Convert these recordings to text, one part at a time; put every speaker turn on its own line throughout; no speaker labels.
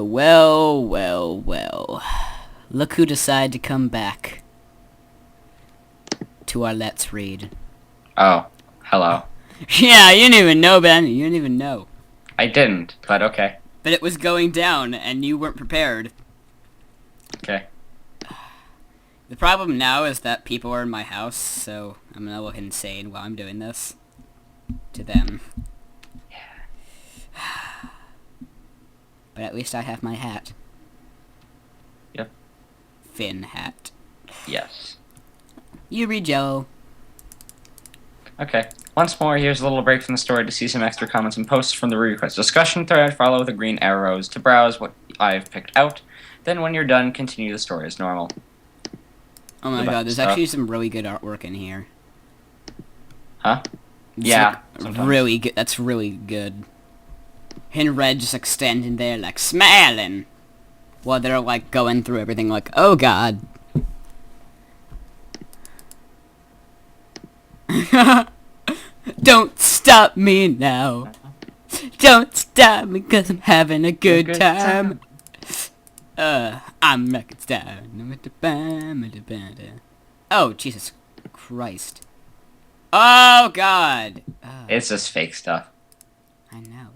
Well, well, well. Look who decided to come back to our Let's Read.
Oh, hello.
Yeah, you didn't even know, Ben. You didn't even know.
I didn't, but okay.
But it was going down, and you weren't prepared.
Okay.
The problem now is that people are in my house, so I'm gonna look insane while I'm doing this. To them. But at least I have my hat.
Yep.
Finn hat.
Yes.
You read Joe.
Okay. Once more, here's a little break from the story to see some extra comments and posts from the request discussion thread. Follow the green arrows to browse what I've picked out. Then when you're done, continue the story as normal.
Oh my god, there's actually some really good artwork in here.
Huh?
It's
Yeah.
like really good. That's really good. And Red just like standing there like smiling. While they're like going through everything like, oh god. Don't stop me now. Don't stop me cause I'm having a good time. I'm rocking star. Oh, Jesus Christ. Oh, God.
It's just fake stuff.
I know.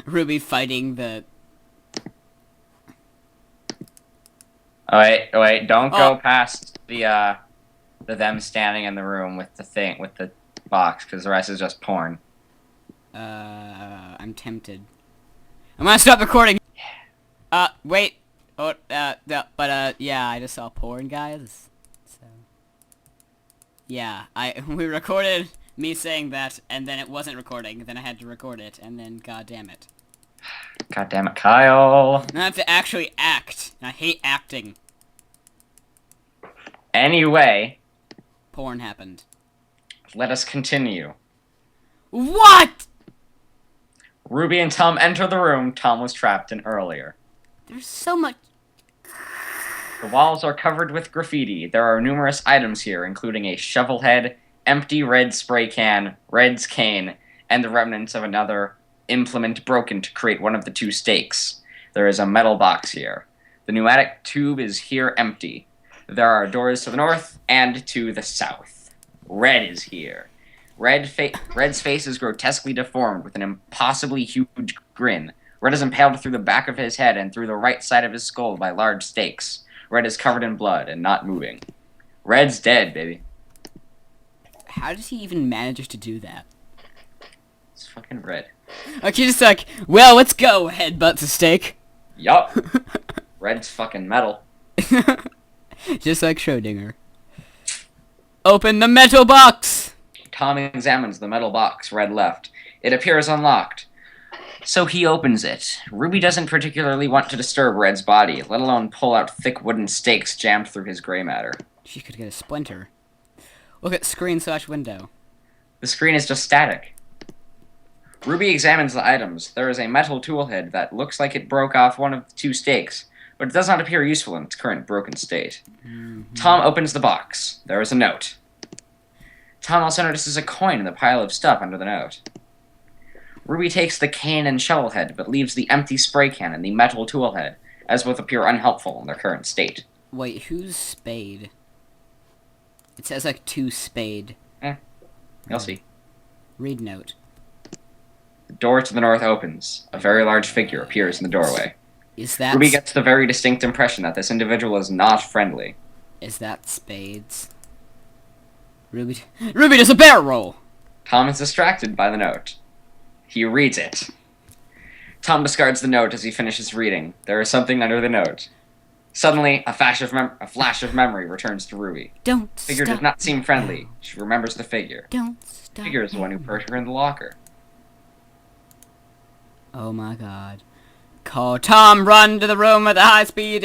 Ruby fighting the...
Oh, wait, don't go past the them standing in the room with the box, because the rest is just porn.
I'm tempted. I'm gonna stop recording! Wait. Oh, yeah, I just saw porn, guys. So... Yeah, we recorded me saying that, and then it wasn't recording, then I had to record it, and then god damn it.
God damn it, Kyle.
Now I have to actually act. I hate acting.
Anyway.
Porn happened.
Let us continue.
What?!
Ruby and Tom enter the room Tom was trapped in earlier.
There's so much...
The walls are covered with graffiti. There are numerous items here, including a shovel head, empty red spray can, Red's cane, and the remnants of another implement broken to create one of the two stakes. There is a metal box here. The pneumatic tube is here empty. There are doors to the north and to the south. Red is here. Red's face is grotesquely deformed with an impossibly huge grin. Red is impaled through the back of his head and through the right side of his skull by large stakes. Red is covered in blood and not moving. Red's dead, baby.
How does he even manage to do that?
It's fucking Red.
Like, he's just like, well, let's go, headbutts a steak.
Yup. Red's fucking metal.
Just like Schrodinger. Open the metal box!
Tom examines the metal box Red left. It appears unlocked. So he opens it. Ruby doesn't particularly want to disturb Red's body, let alone pull out thick wooden stakes jammed through his gray matter.
She could get a splinter. Look at screen/window.
The screen is just static. Ruby examines the items. There is a metal tool head that looks like it broke off one of the two stakes, but it does not appear useful in its current broken state. Tom opens the box. There is a note. Tom also notices a coin in the pile of stuff under the note. Ruby takes the cane and shovel head, but leaves the empty spray can and the metal tool head, as both appear unhelpful in their current state.
Wait, who's Spade? It says like to Spade.
You'll see.
Read note.
The door to the north opens. A very large figure appears in the doorway.
Is that...
Ruby gets the very distinct impression that this individual is not friendly.
Is that Spades? Ruby does a barrel roll!
Tom is distracted by the note. He reads it. Tom discards the note as he finishes reading. There is something under the note. Suddenly, a flash of memory returns to Ruby.
Don't
The figure does not seem friendly. She remembers the figure.
Don't stop.
The figure is the one who put her in the locker.
Oh my god. Call Tom, run to the room with the high speed,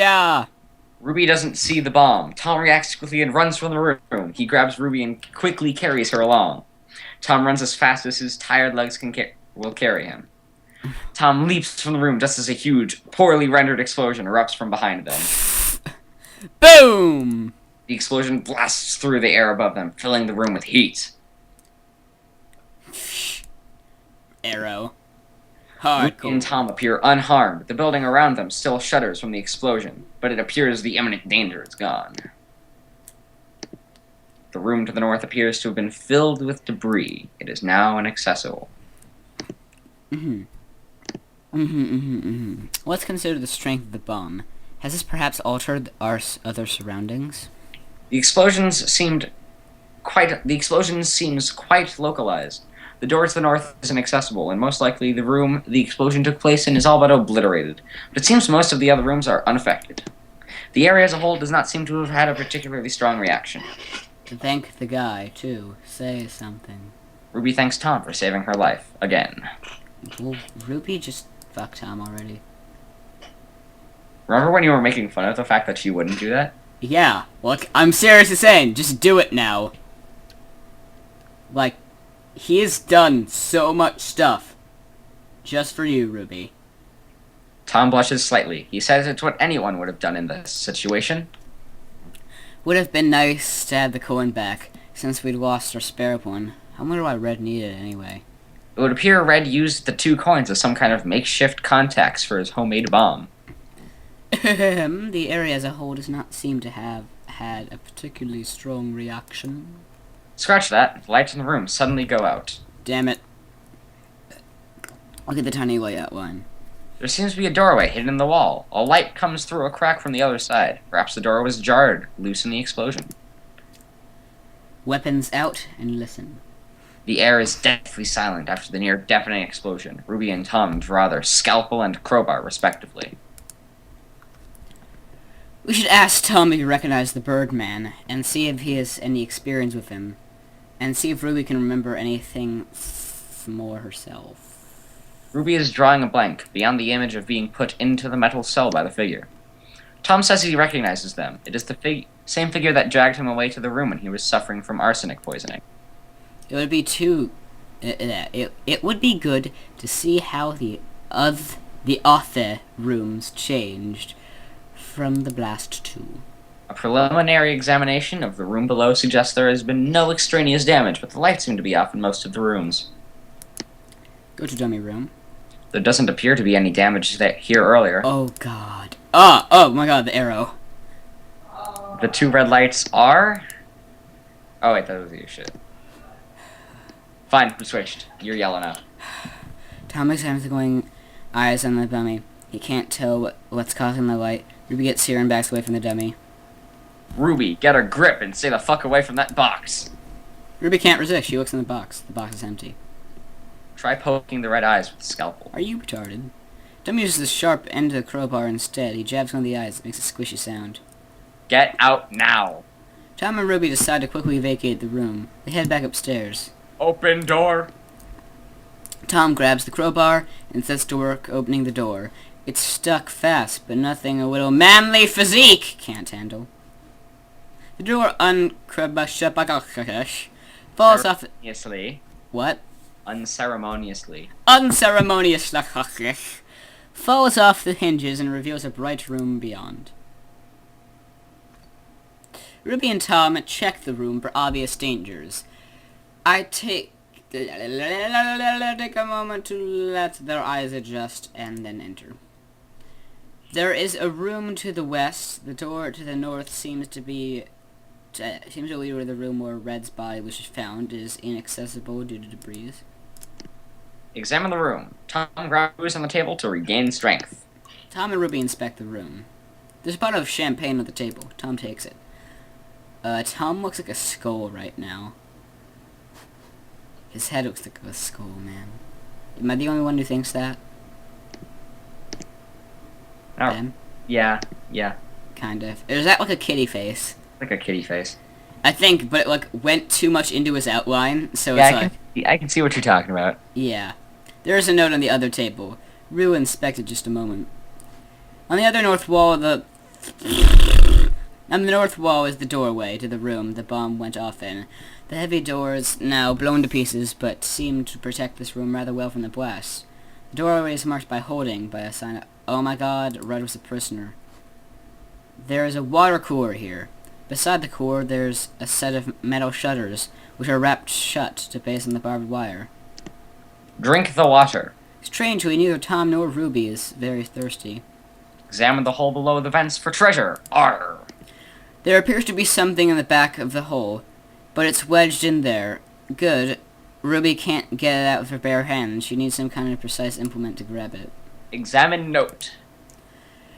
Ruby doesn't see the bomb. Tom reacts quickly and runs from the room. He grabs Ruby and quickly carries her along. Tom runs as fast as his tired legs will carry him. Tom leaps from the room just as a huge, poorly rendered explosion erupts from behind them.
Boom!
The explosion blasts through the air above them, filling the room with heat.
Arrow.
Ruby and
Hardcore.
Tom appear unharmed. The building around them still shudders from the explosion, but it appears the imminent danger is gone. The room to the north appears to have been filled with debris. It is now inaccessible.
Let's consider the strength of the bomb. Has this perhaps altered our other surroundings?
The explosion seems quite localized. The door to the north is inaccessible, and most likely the room the explosion took place in is all but obliterated. But it seems most of the other rooms are unaffected. The area as a whole does not seem to have had a particularly strong reaction.
Thank the guy, too. Say something.
Ruby thanks Tom for saving her life, again.
Well, Ruby just fucked Tom already.
Remember when you were making fun of the fact that she wouldn't do that?
Yeah, look, I'm seriously saying, just do it now. Like, he's done so much stuff. Just for you, Ruby.
Tom blushes slightly. He says it's what anyone would have done in this situation.
Would have been nice to have the coin back, since we'd lost our spare one. I wonder why Red needed it anyway.
It would appear Red used the 2 coins as some kind of makeshift contacts for his homemade bomb.
The area as a whole does not seem to have had a particularly strong reaction.
Scratch that. The lights in the room suddenly go out.
Damn it. Look at the tiny white outline.
There seems to be a doorway hidden in the wall. A light comes through a crack from the other side. Perhaps the door was jarred, loose in the explosion.
Weapons out and listen.
The air is deathly silent after the near-deafening explosion. Ruby and Tom draw their scalpel and crowbar, respectively.
We should ask Tom if he recognized the Birdman, and see if he has any experience with him, and see if Ruby can remember anything more herself.
Ruby is drawing a blank, beyond the image of being put into the metal cell by the figure. Tom says he recognizes them. It is the same figure that dragged him away to the room when he was suffering from arsenic poisoning.
It would be it would be good to see how the other rooms changed from the blast too.
A preliminary examination of the room below suggests there has been no extraneous damage, but the lights seem to be off in most of the rooms.
Go to dummy room.
There doesn't appear to be any damage here earlier.
Oh god. Oh my god, the arrow.
The 2 red lights are... Oh wait, that was your shit. Fine, we switched. You're yellow now.
Tom examines the glowing eyes on the dummy. He can't tell what's causing the light. Ruby gets here and backs away from the dummy.
Ruby, get a grip and stay the fuck away from that box.
Ruby can't resist. She looks in the box. The box is empty.
Try poking the red eyes with a scalpel.
Are you retarded? Dummy uses the sharp end of the crowbar instead. He jabs one of the eyes. It makes a squishy sound.
Get out now.
Tom and Ruby decide to quickly vacate the room. They head back upstairs.
Open door.
Tom grabs the crowbar and sets to work opening the door. It's stuck fast, but nothing a little manly physique can't handle. The door falls off...
Unceremoniously.
What?
Unceremoniously.
Unceremoniously falls off the hinges and reveals a bright room beyond. Ruby and Tom check the room for obvious dangers. I take a moment to let their eyes adjust and then enter. There is a room to the west. The door to the north seems to lead where the room where Red's body was found is inaccessible due to debris.
Examine the room. Tom grabs on the table to regain strength.
Tom and Ruby inspect the room. There's a bottle of champagne on the table. Tom takes it. Tom looks like a skull right now. His head looks like a skull, man. Am I the only one who thinks that?
Oh,
Ben?
yeah.
Kind of. Or is that like a kitty face?
Like a kitty face.
I think, but it like went too much into his outline, so
Yeah,
it's
I can see what you're talking about.
yeah. There is a note on the other table. Rue inspected just a moment. On the other north wall, on the north wall is the doorway to the room the bomb went off in. The heavy door is now blown to pieces, but seemed to protect this room rather well from the blast. The doorway is marked by holding by a sign of, oh my god, Red was a prisoner. There is a water cooler here. Beside the cooler, there's a set of metal shutters, which are wrapped shut to base on the barbed wire.
Drink the water.
Strangely, neither Tom nor Ruby is very thirsty.
Examine the hole below the vents for treasure. Arr!
There appears to be something in the back of the hole, but it's wedged in there. Good. Ruby can't get it out with her bare hands. She needs some kind of precise implement to grab it.
Examine note.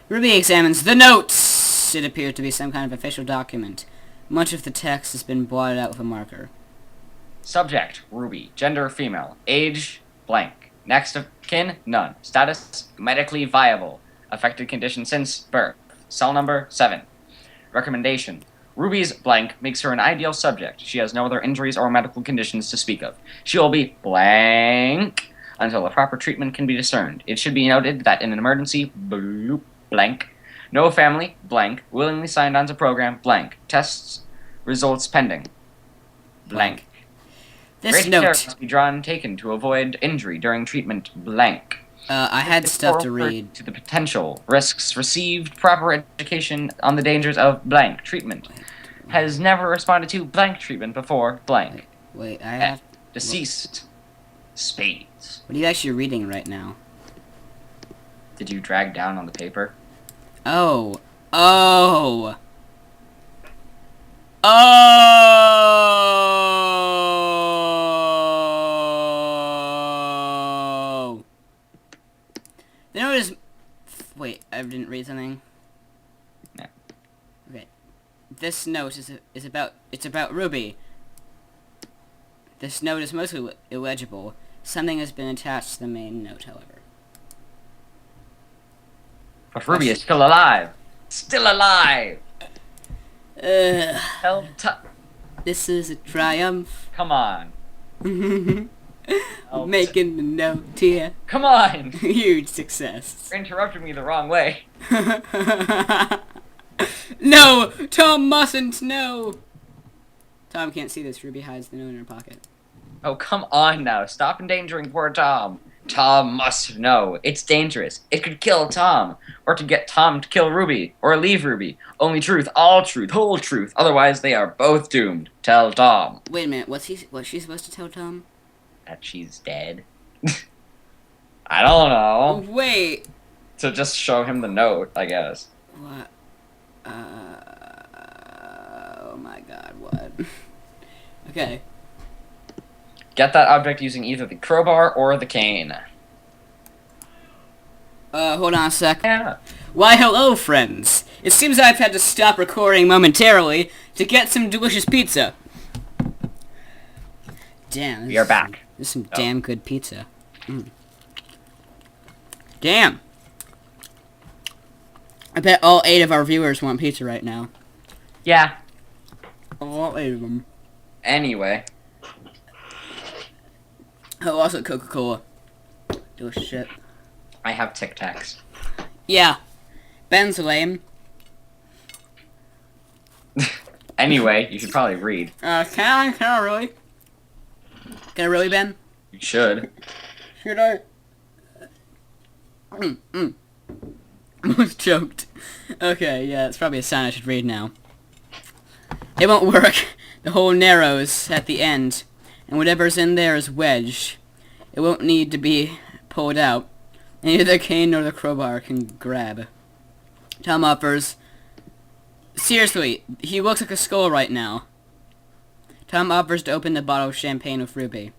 Ruby examines the notes! It appears to be some kind of official document. Much of the text has been blotted out with a marker.
Subject, Ruby. Gender, female. Age, blank. Next of kin, none. Status, medically viable. Affected condition since birth. Cell number, 7. Recommendation. Ruby's blank makes her an ideal subject. She has no other injuries or medical conditions to speak of. She will be blank until a proper treatment can be discerned. It should be noted that in an emergency, bloop, blank. No family, blank. Willingly signed on to program, blank. Tests, results pending, blank.
This
Great care
note.
must be drawn and taken to avoid injury during treatment, blank.
I had stuff to read.
To the potential risks received, proper education on the dangers of blank treatment. Has never responded to blank treatment before, blank.
Wait, I have...
Deceased. Spades.
What are you actually reading right now?
Did you drag down on the paper?
Oh. Oh! Oh! The note is... Wait, I didn't read something?
No.
Okay. This note is about... It's about Ruby. This note is mostly illegible. Something has been attached to the main note, however.
But Ruby is still alive! Still alive! Tell
This is a triumph.
Come on.
Making the note here.
Come on!
Huge success.
You're interrupting me the wrong way.
No! Tom mustn't know! Tom can't see this. Ruby hides the note in her pocket.
Oh, come on now. Stop endangering poor Tom. Tom must know. It's dangerous. It could kill Tom. Or to get Tom to kill Ruby. Or leave Ruby. Only truth, all truth, whole truth. Otherwise, they are both doomed. Tell Tom.
Wait a minute. What's she supposed to tell Tom?
That she's dead. I don't know.
Wait.
To just show him the note, I guess.
What? Oh my god, what? Okay.
Get that object using either the crowbar or the cane.
Hold on a sec.
Yeah.
Why, hello, friends. It seems I've had to stop recording momentarily to get some delicious pizza. Damn.
We are back.
This is some damn good pizza. Mm. Damn. I bet all 8 of our viewers want pizza right now.
Yeah.
All 8 of them.
Anyway.
Oh, also Coca-Cola. Delicious shit.
I have Tic Tacs.
Yeah. Ben's lame.
Anyway, you should probably read.
Can I really? Can I really, Ben?
You should.
Should I? Almost choked. Okay, yeah, it's probably a sign I should read now. It won't work. The hole narrows at the end, and whatever's in there is wedged. It won't need to be pulled out. Neither the cane nor the crowbar can grab. Tom offers... Seriously, he looks like a skull right now. Tom offers to open the bottle of champagne with Ruby.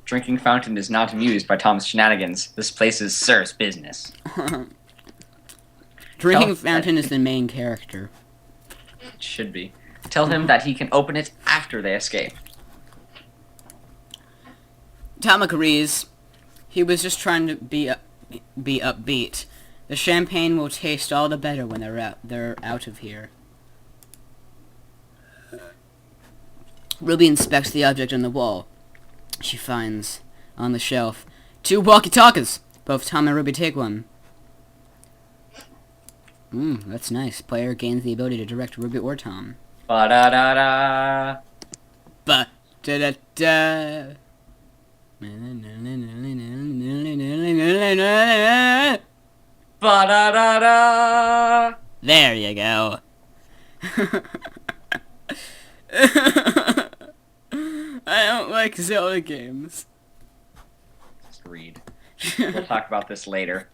Drinking fountain is not amused by Tom's shenanigans. This place is Sir's business.
Drinking fountain is the main character.
It should be. Tell him that he can open it after they escape.
Tom agrees. He was just trying to be upbeat. The champagne will taste all the better when they're out of here. Ruby inspects the object on the wall. She finds, on the shelf, 2 walkie-talkies. Both Tom and Ruby take one. That's nice. Player gains the ability to direct Ruby or Tom.
Ba-da-da-da.
Ba-da-da-da.
Ba-da-da-da.
There you go. I don't like Zelda games.
read. We'll talk about this later.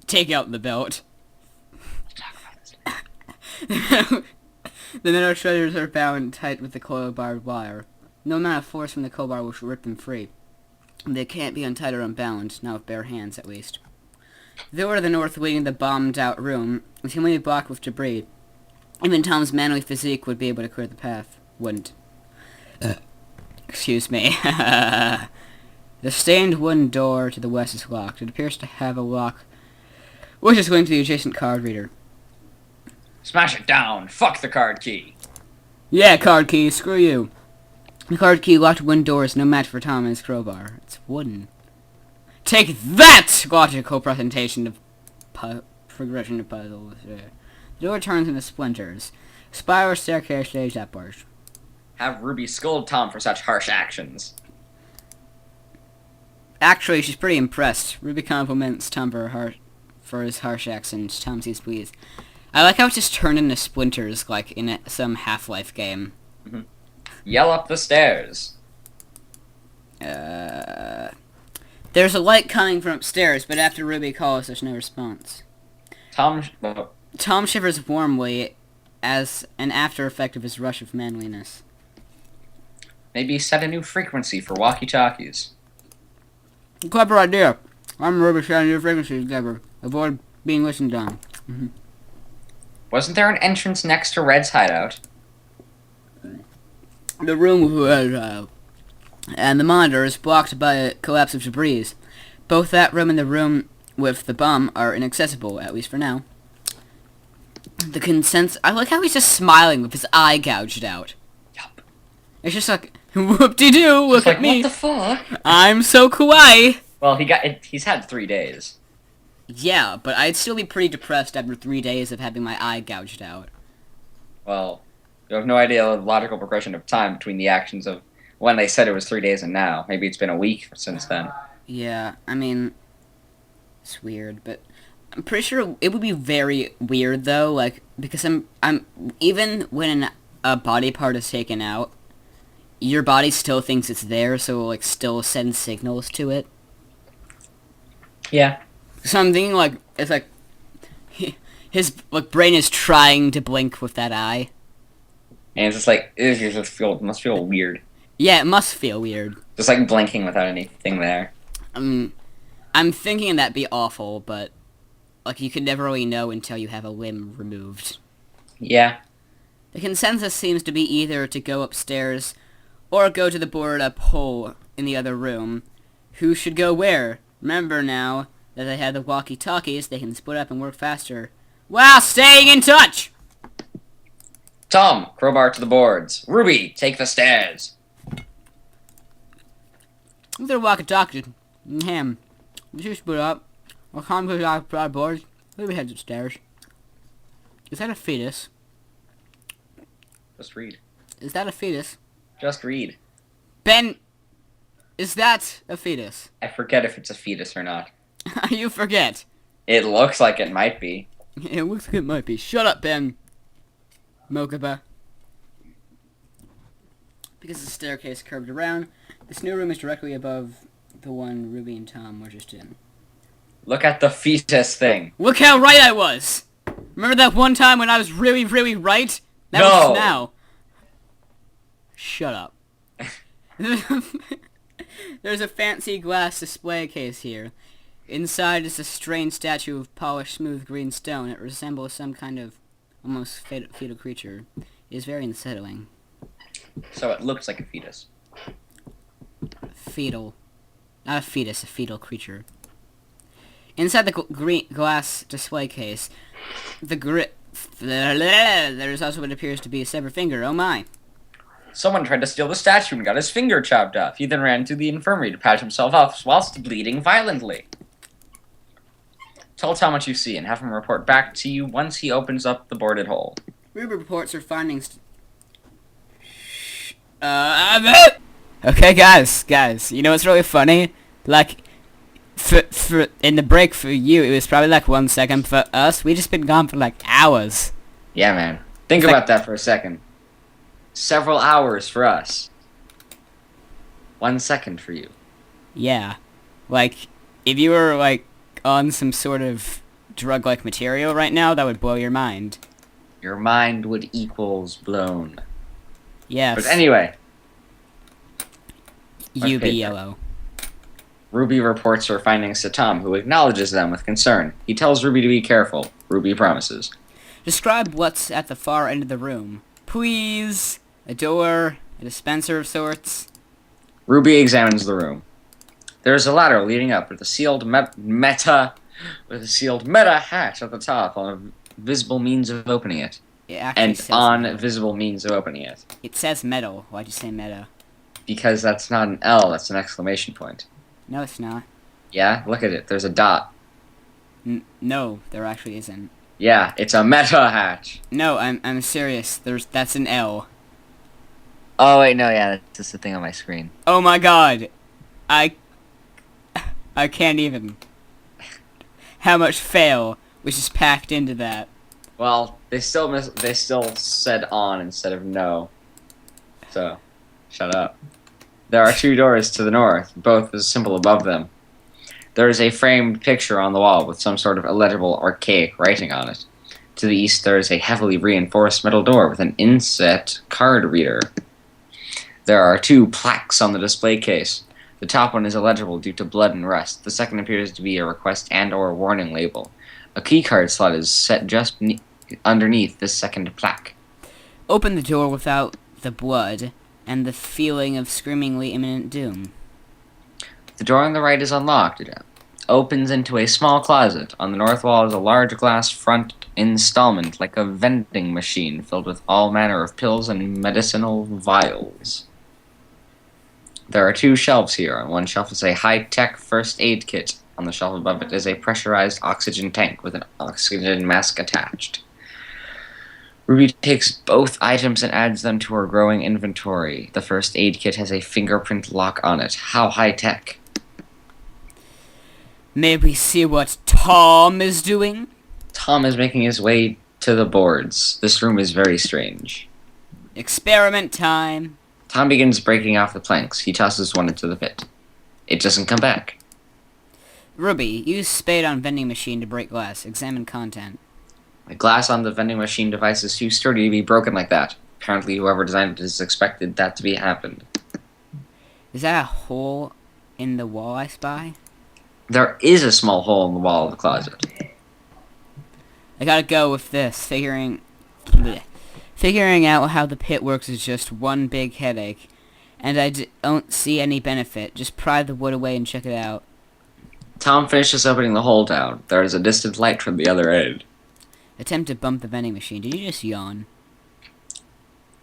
Take out the belt.
We'll talk about this later.
The metal treasures are bound tight with the coil barbed wire. No amount of force from the crowbar will rip them free. They can't be untied or unbound, not with bare hands at least. The door to the north leading to the bombed-out room was completely blocked with debris. Even Tom's manly physique would be able to clear the path. Wouldn't. Excuse me. The stained wooden door to the west is locked. It appears to have a lock, which is linked to the adjacent card reader.
Smash it down! Fuck the card key!
Yeah, card key, screw you. The card key locked wooden door is no match for Tom and his crowbar. It's wooden. Take that! Logical presentation of progression of puzzles. The door turns into splinters. Spiral staircase stage upwards.
Have Ruby scold Tom for such harsh actions.
Actually, she's pretty impressed. Ruby compliments Tom for his harsh accent. Tom seems pleased. I like how it just turned into splinters, like in some Half-Life game.
Mm-hmm. Yell up the stairs.
There's a light coming from upstairs, but after Ruby calls, there's no response. Tom shivers warmly as an after effect of his rush of manliness.
Maybe set a new frequency for walkie-talkies.
Clever idea. I'm Ruby setting new frequencies, clever. Avoid being listened on. Mm-hmm.
Wasn't there an entrance next to Red's hideout?
The room was, and the monitor is blocked by a collapse of debris. Both that room and the room with the bomb are inaccessible, at least for now. The consensus... I like how he's just smiling with his eye gouged out.
Yup.
It's just like, whoop-de-doo, look at me.
What the fuck?
I'm so kawaii.
Well, he's had 3 days.
Yeah, but I'd still be pretty depressed after 3 days of having my eye gouged out.
Well, you have no idea the logical progression of time between the actions of when they said it was 3 days and now. Maybe it's been a week since then.
Yeah, I mean, it's weird, but I'm pretty sure it would be very weird though, like, because I'm even when a body part is taken out, your body still thinks it's there, so it, like, still sends signals to it.
Yeah.
So I'm thinking, like, it's like his like brain is trying to blink with that eye.
And it's just like, it must feel weird.
Yeah, it must feel weird.
Just like blinking without anything there.
I'm thinking that'd be awful, but like you could never really know until you have a limb removed.
Yeah.
The consensus seems to be either to go upstairs or go to the boarded up hole in the other room. Who should go where? Remember now that they have the walkie-talkies, they can split up and work faster while staying in touch!
Tom, crowbar to the boards. Ruby, take the stairs.
If they're walkie-talkies, him. If you split up, or Tom goes out broad boards, Ruby heads upstairs. Is that a fetus?
Just read.
Is that a fetus?
Just read.
Ben, is that a fetus?
I forget if it's a fetus or not.
You forget.
It looks like it might be.
It looks like it might be. Shut up, Ben. Mokaba. Because the staircase curved around, this new room is directly above the one Ruby and Tom were just in.
Look at the fetus thing.
Look how right I was! Remember that one time when I was really, really right? That
No.
was just now. Shut up. There's a fancy glass display case here. Inside is a strange statue of polished, smooth green stone. It resembles some kind of almost fetal creature. It is very unsettling.
So it looks like a fetus.
Fetal. Not a fetus, a fetal creature. Inside the green glass display case, there's also what appears to be a severed finger. Oh my.
Someone tried to steal the statue and got his finger chopped off. He then ran to the infirmary to patch himself up whilst bleeding violently. Tell Tom what you see and have him report back to you once he opens up the boarded hole.
Ruby reports her findings. Okay, guys, you know what's really funny? Like, for in the break for you, it was probably like 1 second. For us, we just been gone for like hours.
Yeah, man. Think
It's
about that for a second. Several hours for us. 1 second for you.
Yeah. Like, if you were, like, on some sort of drug-like material right now, that would blow your mind.
Your mind would equals blown. But
Yes.
anyway,
You
much
be
paper.
yellow.
Ruby reports her findings to Tom, who acknowledges them with concern. He tells Ruby to be careful. Ruby promises.
Describe what's at the far end of the room. Please. A door, a dispenser of sorts.
Ruby examines the room. There is a ladder leading up with a sealed meta hatch at the top on a visible means of opening it.
It actually
And
says
on
metal.
visible means of opening it.
It says metal. Why'd you say meta?
Because that's not an L, that's an exclamation point.
No, it's not.
Yeah, look at it. There's a dot.
No, there actually isn't.
Yeah, it's a meta hatch.
No, I'm serious. That's an L.
Oh wait, no, yeah, that's just the thing on my screen.
Oh my god. I can't even. How much fail was just packed into that.
Well, they still said on instead of no. So, shut up. There are two doors to the north, both with a symbol above them. There is a framed picture on the wall with some sort of illegible archaic writing on it. To the east, there is a heavily reinforced metal door with an inset card reader. There are two plaques on the display case. The top one is illegible due to blood and rust. The second appears to be a request and/or warning label. A keycard slot is set just underneath this second plaque.
Open the door without the blood and the feeling of screamingly imminent doom.
The door on the right is unlocked. It opens into a small closet. On the north wall is a large glass front installment, like a vending machine filled with all manner of pills and medicinal vials. There are two shelves here. On one shelf is a high-tech first aid kit. On the shelf above it is a pressurized oxygen tank with an oxygen mask attached. Ruby takes both items and adds them to her growing inventory. The first aid kit has a fingerprint lock on it. How high-tech.
May we see what Tom is doing?
Tom is making his way to the boards. This room is very strange.
Experiment time.
Tom begins breaking off the planks. He tosses one into the pit. It doesn't come back.
Ruby, use spade on vending machine to break glass. Examine content.
The glass on the vending machine device is too sturdy to be broken like that. Apparently whoever designed it has expected that to be happened.
Is that a hole in the wall I spy?
There is a small hole in the wall of the closet.
I gotta go with this. Figuring out how the pit works is just one big headache. And I don't see any benefit. Just pry the wood away and check it out.
Tom finishes opening the hole down. There is a distant light from the other end.
Attempt to bump the vending machine. Did you just yawn?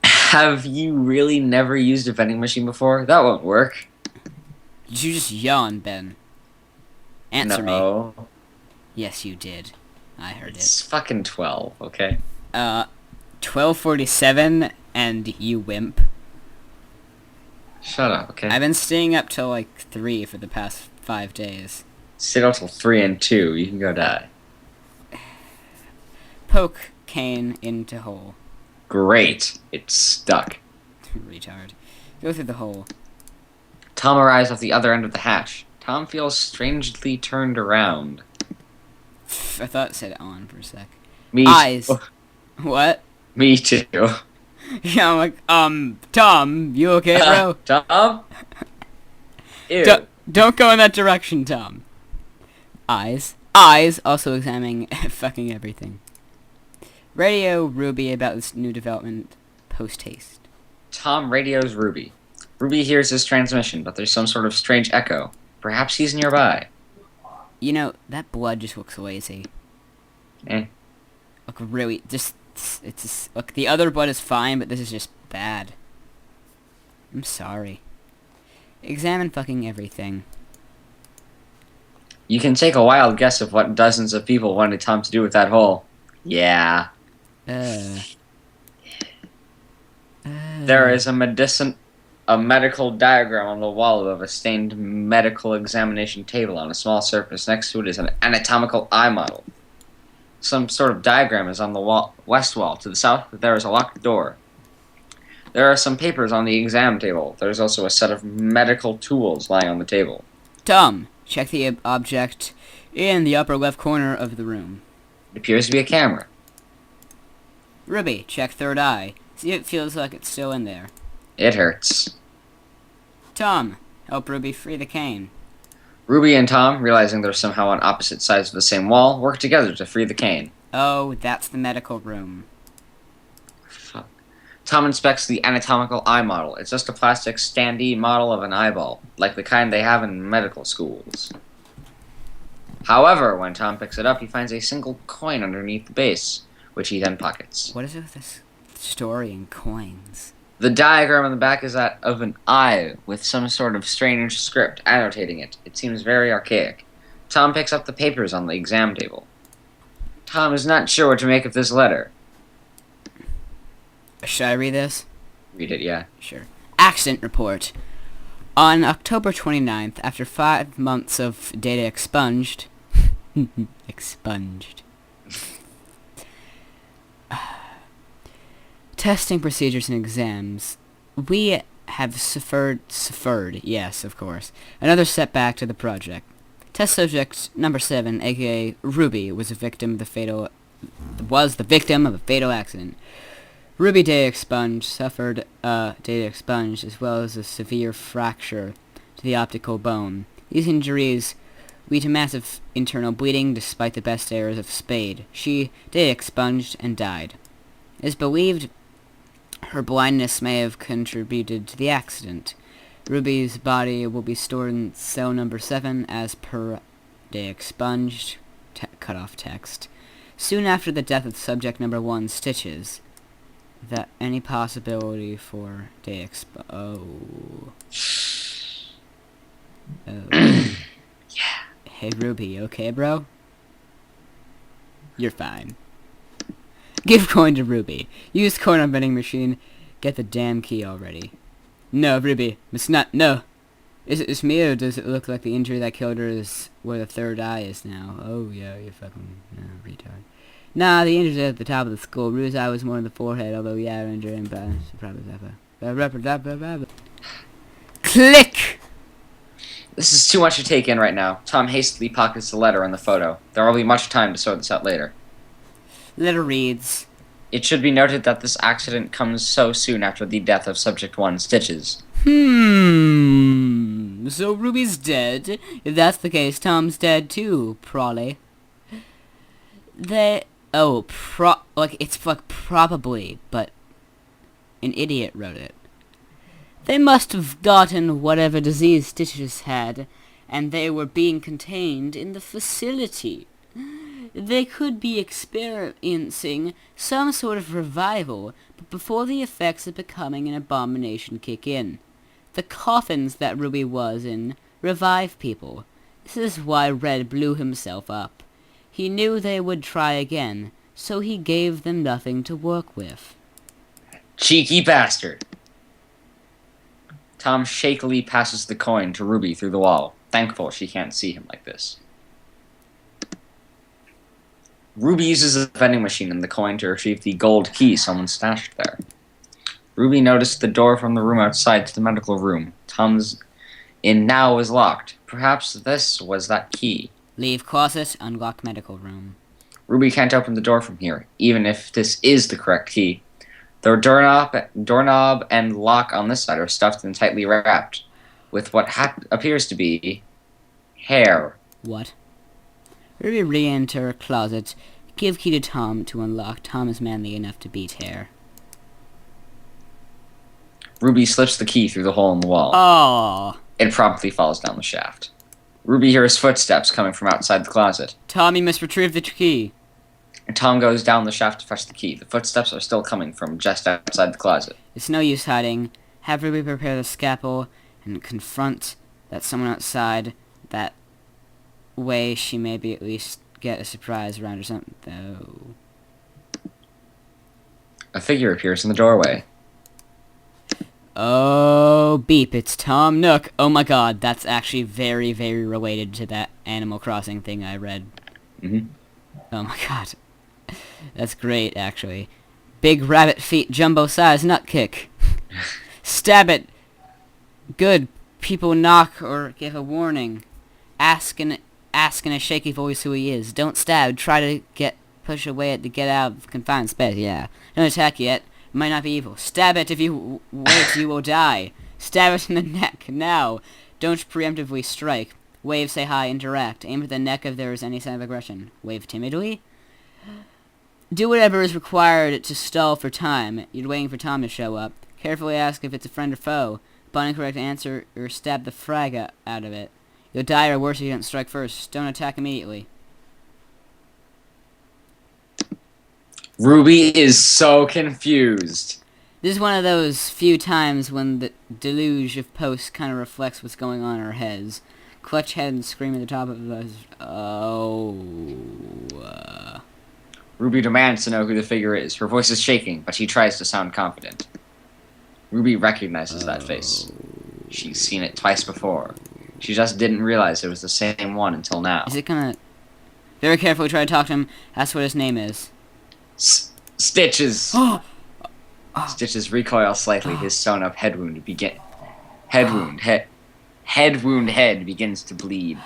Have you really never used a vending machine before? That won't work.
Did you just yawn, Ben? Answer me.
No.
Yes, you did. I heard it.
It's fucking 12, okay?
12:47, and you wimp.
Shut up, okay?
I've been staying up till like 3 for the past 5 days.
Sit up till 3 and 2. You can go die.
Poke cane into hole.
Great. It's stuck.
Retard. Go through the hole.
Tom arrives at the other end of the hatch. Tom feels strangely turned around.
I thought it said on for a sec.
Me
Eyes.
too.
What?
Me too.
Yeah, I'm like, Tom, you okay, bro?
Tom? Ew.
Don't go in that direction, Tom. Eyes. Eyes, also examining fucking everything. Radio Ruby about this new development post-haste.
Tom radios Ruby. Ruby hears his transmission, but there's some sort of strange echo. Perhaps he's nearby.
You know, that blood just looks lazy.
Eh.
Look, really, look, the other blood is fine, but this is just bad. I'm sorry. Examine fucking everything.
You can take a wild guess of what dozens of people wanted Tom to do with that hole. Yeah. There is a medical diagram on the wall of a stained medical examination table on a small surface. Next to it is an anatomical eye model. Some sort of diagram is on the west wall. To the south, there is a locked door. There are some papers on the exam table. There is also a set of medical tools lying on the table.
Tom, check the object in the upper left corner of the room.
It appears to be a camera.
Ruby, check third eye. See if it feels like it's still in there.
It hurts.
Tom, help Ruby free the cane.
Ruby and Tom, realizing they're somehow on opposite sides of the same wall, work together to free the cane.
Oh, that's the medical room.
Fuck. Tom inspects the anatomical eye model. It's just a plastic standee model of an eyeball, like the kind they have in medical schools. However, when Tom picks it up, he finds a single coin underneath the base, which he then pockets.
What is it with this story and coins?
The diagram on the back is that of an eye, with some sort of strange script annotating it. It seems very archaic. Tom picks up the papers on the exam table. Tom is not sure what to make of this letter.
Should I read this?
Read it, yeah.
Sure. Accident report. On October 29th, after 5 months of data expunged... expunged. Testing procedures and exams. We have suffered, yes, of course, another setback to the project. Test subject number 7, aka Ruby, was the victim of a fatal accident. Ruby data expunged, suffered data expunged, as well as a severe fracture to the optical bone. These injuries lead to massive internal bleeding despite the best errors of Spade. She data expunged and died. It is believed her blindness may have contributed to the accident. Ruby's body will be stored in cell number 7 as per data expunged, cut off text. Soon after the death of subject number 1, Stitches. That any possibility for day Oh. Yeah. Hey Ruby, okay bro? You're fine. Give coin to Ruby. Use coin on vending machine. Get the damn key already. No, Ruby. It's not. No. Is it just me or does it look like the injury that killed her is where the third eye is now? Oh yeah, you fucking retard. Nah, the injury's at the top of the skull. Ruby's eye was more in the forehead, although yeah, injury and Click!
This is too much to take in right now. Tom hastily pockets the letter and the photo. There will be much time to sort this out later.
Letter reads,
It should be noted that this accident comes so soon after the death of Subject 1, Stitches.
So Ruby's dead? If that's the case, Tom's dead too, probably. It's like probably, but an idiot wrote it. They must have gotten whatever disease Stitches had, and they were being contained in the facility. They could be experiencing some sort of revival, but before the effects of becoming an abomination kick in. The coffins that Ruby was in revive people. This is why Red blew himself up. He knew they would try again, so he gave them nothing to work with.
Cheeky bastard. Tom shakily passes the coin to Ruby through the wall, thankful she can't see him like this. Ruby uses the vending machine and the coin to retrieve the gold key someone stashed there. Ruby noticed the door from the room outside to the medical room Tom's in now was locked. Perhaps this was that key.
Leave closet, unlock medical room.
Ruby can't open the door from here, even if this is the correct key. The doorknob and lock on this side are stuffed and tightly wrapped, with what appears to be hair.
What? Ruby re-enter closet. Give key to Tom to unlock. Tom is manly enough to beat hair.
Ruby slips the key through the hole in the wall.
Oh.
It promptly falls down the shaft. Ruby hears footsteps coming from outside the closet.
Tom, you must retrieve the key.
And Tom goes down the shaft to fetch the key. The footsteps are still coming from just outside the closet.
It's no use hiding. Have Ruby prepare the scalpel and confront that someone outside. That way she maybe at least get a surprise around or something. Though.
A figure appears in the doorway.
Oh, beep, it's Tom Nook. Oh my god, that's actually very, very related to that Animal Crossing thing I read.
Mm-hmm.
Oh my god. That's great, actually. Big rabbit feet, jumbo size nut kick. Stab it. Good. People knock or give a warning. Ask in a shaky voice who he is. Don't stab. Try to push away to get out of confined space. Yeah. Don't attack yet. It might not be evil. Stab it. If you wait, you will die. Stab it in the neck. Now. Don't preemptively strike. Wave, say hi, interact. Aim at the neck if there is any sign of aggression. Wave timidly. Do whatever is required to stall for time. You're waiting for Tom to show up. Carefully ask if it's a friend or foe. Upon incorrect answer, or stab the frag out of it. You'll die or worse if you don't strike first. Don't attack immediately.
Ruby is so confused.
This is one of those few times when the deluge of posts kind of reflects what's going on in our heads. Clutch head and scream at the top of us.
Ruby demands to know who the figure is. Her voice is shaking, but she tries to sound confident. Ruby recognizes that face. She's seen it twice before. She just didn't realize it was the same one until now.
Is it gonna... Very carefully try to talk to him. Ask what his name is.
Stitches! Stitches recoils slightly. His sewn-up head wound head begins to bleed.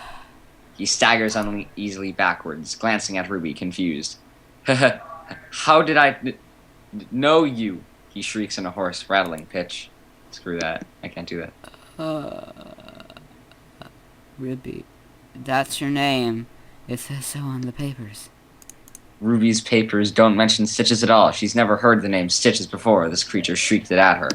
He staggers uneasily backwards, glancing at Ruby, confused. How did I know you? He shrieks in a hoarse, rattling pitch. Screw that. I can't do that.
Ruby. That's your name. It says so on the papers.
Ruby's papers don't mention Stitches at all. She's never heard the name Stitches before. This creature shrieked it at her.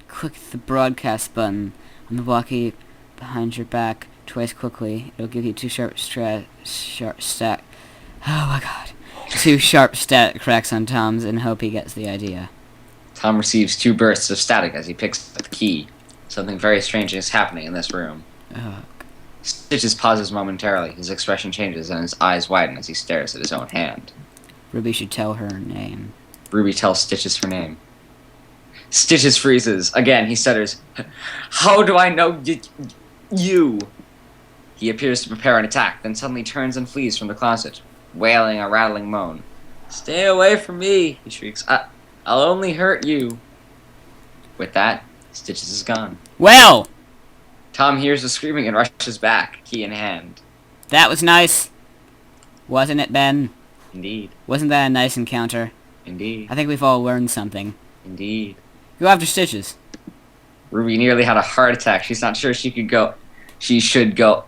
Click the broadcast button on the walkie behind your back twice quickly. It'll give you two sharp stack. Oh my god. Two sharp stat cracks on Tom's and hope he gets the idea.
Tom receives two bursts of static as he picks up the key. Something very strange is happening in this room.
Oh.
Stitches pauses momentarily. His expression changes and his eyes widen as he stares at his own hand.
Ruby should tell her name.
Ruby tells Stitches her name. Stitches freezes. Again, he stutters. How do I know you? He appears to prepare an attack, then suddenly turns and flees from the closet, wailing a rattling moan. Stay away from me, he shrieks. I'll only hurt you. With that, Stitches is gone.
Well!
Tom hears the screaming and rushes back, key in hand.
That was nice. Wasn't it, Ben?
Indeed.
Wasn't that a nice encounter?
Indeed.
I think we've all learned something.
Indeed.
Go after Stitches.
Ruby nearly had a heart attack. She's not sure she could go. She should go.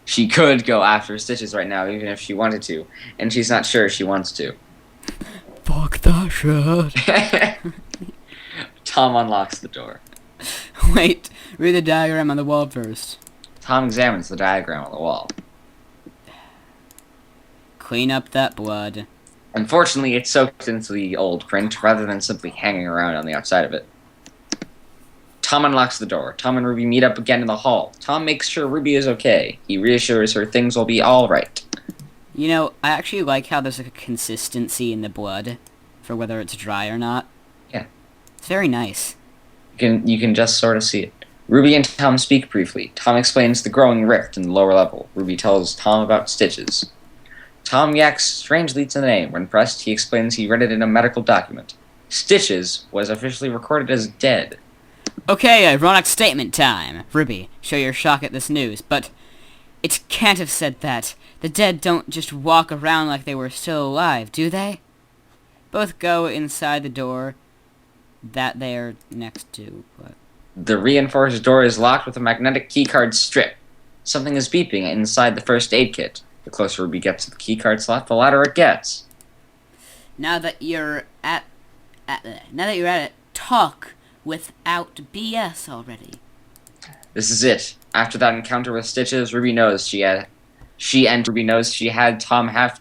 She could go after Stitches right now, even if she wanted to. And she's not sure she wants to.
Fuck that shit.
Tom unlocks the door.
Wait, read the diagram on the wall first.
Tom examines the diagram on the wall.
Clean up that blood.
Unfortunately, it's soaked into the old print rather than simply hanging around on the outside of it. Tom unlocks the door. Tom and Ruby meet up again in the hall. Tom makes sure Ruby is okay. He reassures her things will be alright.
You know, I actually like how there's like a consistency in the blood for whether it's dry or not.
Yeah.
It's very nice.
You can just sort of see it. Ruby and Tom speak briefly. Tom explains the growing rift in the lower level. Ruby tells Tom about Stitches. Tom reacts strangely to the name. When pressed, he explains he read it in a medical document. Stitches was officially recorded as dead.
Okay, ironic statement time. Ruby, show your shock at this news, but it can't have said that. The dead don't just walk around like they were still alive, do they? Both go inside the door that they are next to. But
the reinforced door is locked with a magnetic keycard strip. Something is beeping inside the first aid kit. The closer Ruby gets to the keycard slot, the louder it gets.
Now that you're at it, talk without BS already.
This is it. After that encounter with Stitches, Ruby knows she and Tom have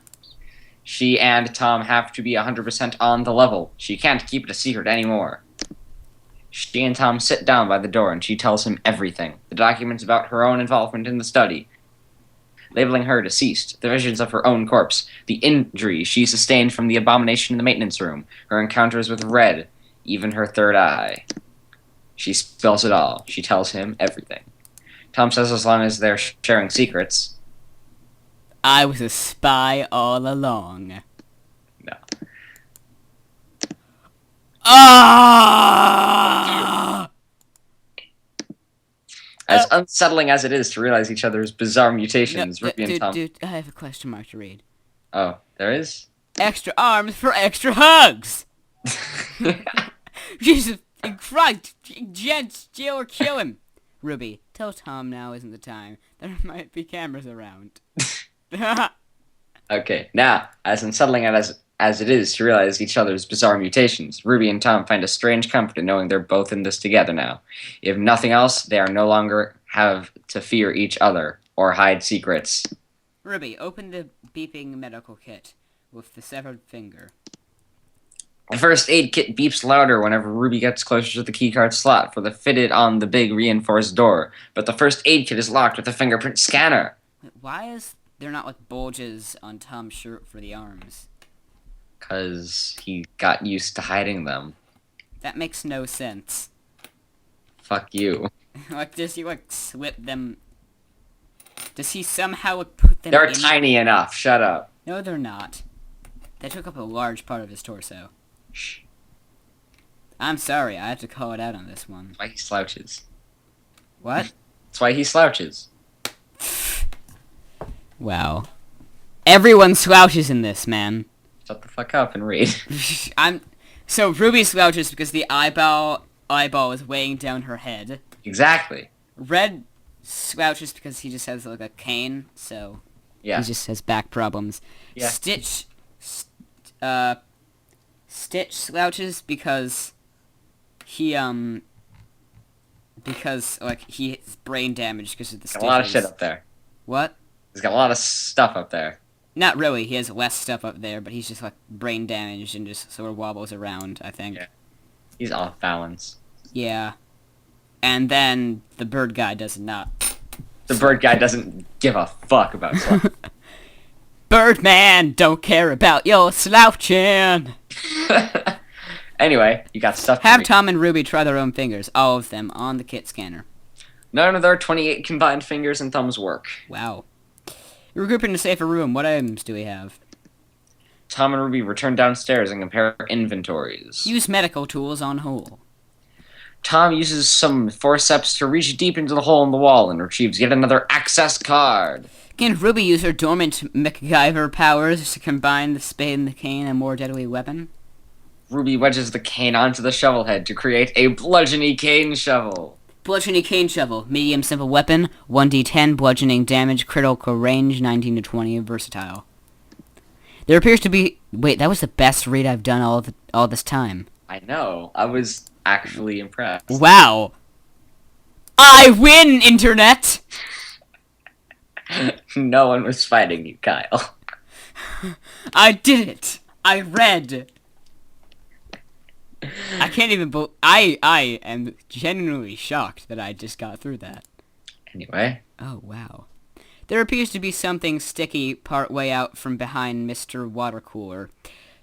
to be 100% on the level. She can't keep it a secret anymore. She and Tom sit down by the door and she tells him everything. The documents about her own involvement in the study, labeling her deceased, the visions of her own corpse, the injury she sustained from the abomination in the maintenance room, her encounters with Red, even her third eye. She spells it all. She tells him everything. Tom says as long as they're sharing secrets.
I was a spy all along.
No.
Ah!
As unsettling as it is to realize each other's bizarre mutations, Ruby and Tom...
Dude, I have a question mark to read.
Oh, there is?
Extra arms for extra hugs! Jesus Christ! Gents, jail or kill him! Ruby, tell Tom now isn't the time. There might be cameras around.
Okay, now, as unsettling as it is to realize each other's bizarre mutations, Ruby and Tom find a strange comfort in knowing they're both in this together now. If nothing else, they are no longer have to fear each other or hide secrets.
Ruby, open the beeping medical kit with the severed finger.
The first aid kit beeps louder whenever Ruby gets closer to the keycard slot for the fitted on the big reinforced door, but the first aid kit is locked with a fingerprint scanner.
Why is there not like bulges on Tom's shirt for the arms?
Because he got used to hiding them.
That makes no sense.
Fuck you.
Like, does he like slip them? Does he somehow like, put them
They're
in?
tiny enough, shut up.
No, they're not. They took up a large part of his torso.
Shh.
I'm sorry, I have to call it out on this one.
That's why he slouches.
What?
That's why he slouches.
Wow. Everyone slouches in this, man.
Shut the fuck up and read.
So Ruby slouches because the eyeball is weighing down her head.
Exactly.
Red slouches because he just has like a cane, so
Yeah.
he just has back problems.
Yeah.
Stitch slouches because he he's brain damaged because of the
Got
stitches.
a lot of shit up there.
What?
He's got a lot of stuff up there.
Not really. He has less stuff up there, but he's just like brain damaged and just sort of wobbles around, I think.
Yeah. He's off balance.
Yeah. And then the bird guy does not.
The bird guy doesn't give a fuck about stuff.
Birdman don't care about your slouching.
Anyway, you got stuff to
Have
read.
Tom and Ruby try their own fingers, all of them, on the kit scanner.
None of their 28 combined fingers and thumbs work.
Wow. Regrouping in a safer room. What items do we have?
Tom and Ruby return downstairs and compare inventories.
Use medical tools on hole.
Tom uses some forceps to reach deep into the hole in the wall and retrieves yet another access card.
Can Ruby use her dormant MacGyver powers to combine the spade and the cane, a more deadly weapon?
Ruby wedges the cane onto the shovel head to create a bludgeony cane shovel.
Bludgeoning cane shovel. Medium simple weapon. 1d10 bludgeoning damage. Critical range 19 to 20. Versatile. There appears to be... Wait, that was the best read I've done all this time.
I know. I was actually impressed.
Wow. I win, Internet!
No one was fighting you, Kyle.
I did it! I read! I can't even I am genuinely shocked that I just got through that.
Anyway.
Oh, wow. There appears to be something sticky part way out from behind Mr. Water Cooler.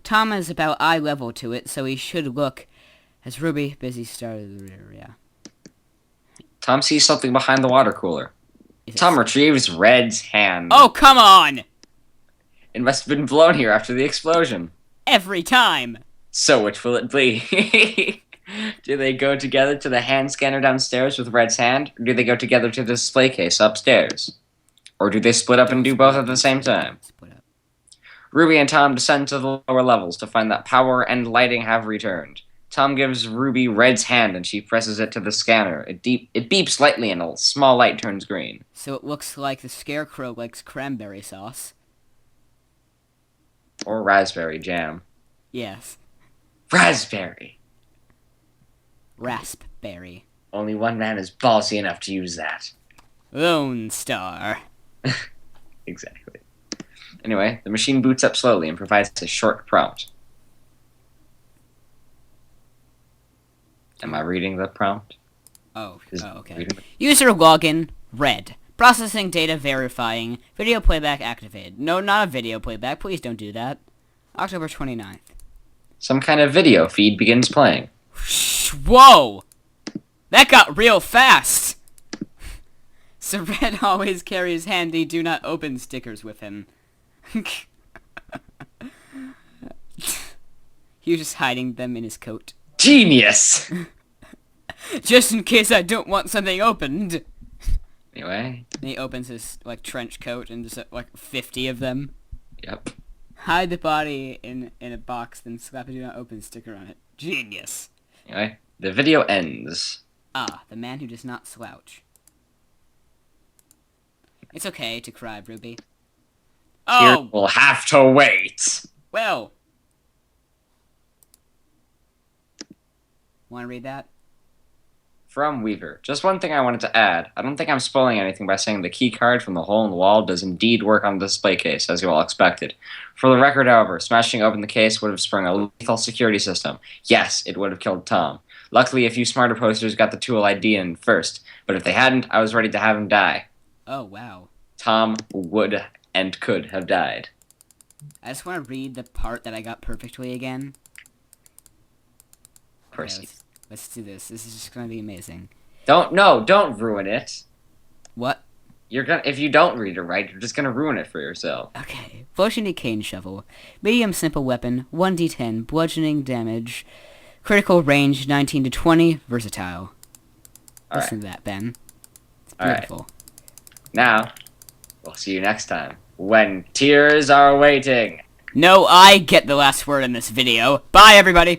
Tom is about eye level to it, so he should look as Ruby busy started the area.
Tom sees something behind the water cooler. Tom retrieves Red's hand.
Oh, come on!
It must have been blown here after the explosion.
Every time!
So which will it be? Do they go together to the hand scanner downstairs with Red's hand, or do they go together to the display case upstairs? Or do they split up and do both at the same time?
Split up.
Ruby and Tom descend to the lower levels to find that power and lighting have returned. Tom gives Ruby Red's hand and she presses it to the scanner. It beeps lightly and a small light turns green.
So it looks like the Scarecrow likes cranberry sauce.
Or raspberry jam.
Yes.
Raspberry!
Raspberry.
Only one man is ballsy enough to use that.
Lone Star.
Exactly. Anyway, the machine boots up slowly and provides a short prompt. Am I reading the prompt?
Oh, okay.
Reading the-
User login, red. Processing data verifying. Video playback activated. No, not a video playback. Please don't do that. October 29th.
Some kind of video feed begins playing.
Whoa! That got real fast! So Red always carries handy do not open stickers with him. He was just hiding them in his coat.
Genius!
Just in case I don't want something opened.
Anyway.
And he opens his, like, trench coat and just, like, 50 of them.
Yep.
Hide the body in a box, then slap a do not open sticker on it. Genius.
Anyway, the video ends.
Ah, the man who does not slouch. It's okay to cry, Ruby.
Here
Oh,
we'll have to wait.
well. Want to read that?
From Weaver. Just one thing I wanted to add. I don't think I'm spoiling anything by saying the key card from the hole in the wall does indeed work on the display case, as you all expected. For the record, however, smashing open the case would have sprung a lethal security system. Yes, it would have killed Tom. Luckily, a few smarter posters got the tool ID in first, but if they hadn't, I was ready to have him die.
Oh, wow.
Tom would and could have died.
I just want to read the part that I got perfectly again.
Proceed.
Okay, let's do this. This is just going to be amazing.
Don't ruin it.
What?
If you don't read it right, you're just gonna ruin it for yourself.
Okay. Bludgeoning cane shovel. Medium simple weapon. 1d10. Bludgeoning damage. Critical range 19 to 20. Versatile. Listen to that, Ben. It's beautiful.
Now, we'll see you next time. When tears are waiting.
No, I get the last word in this video. Bye, everybody!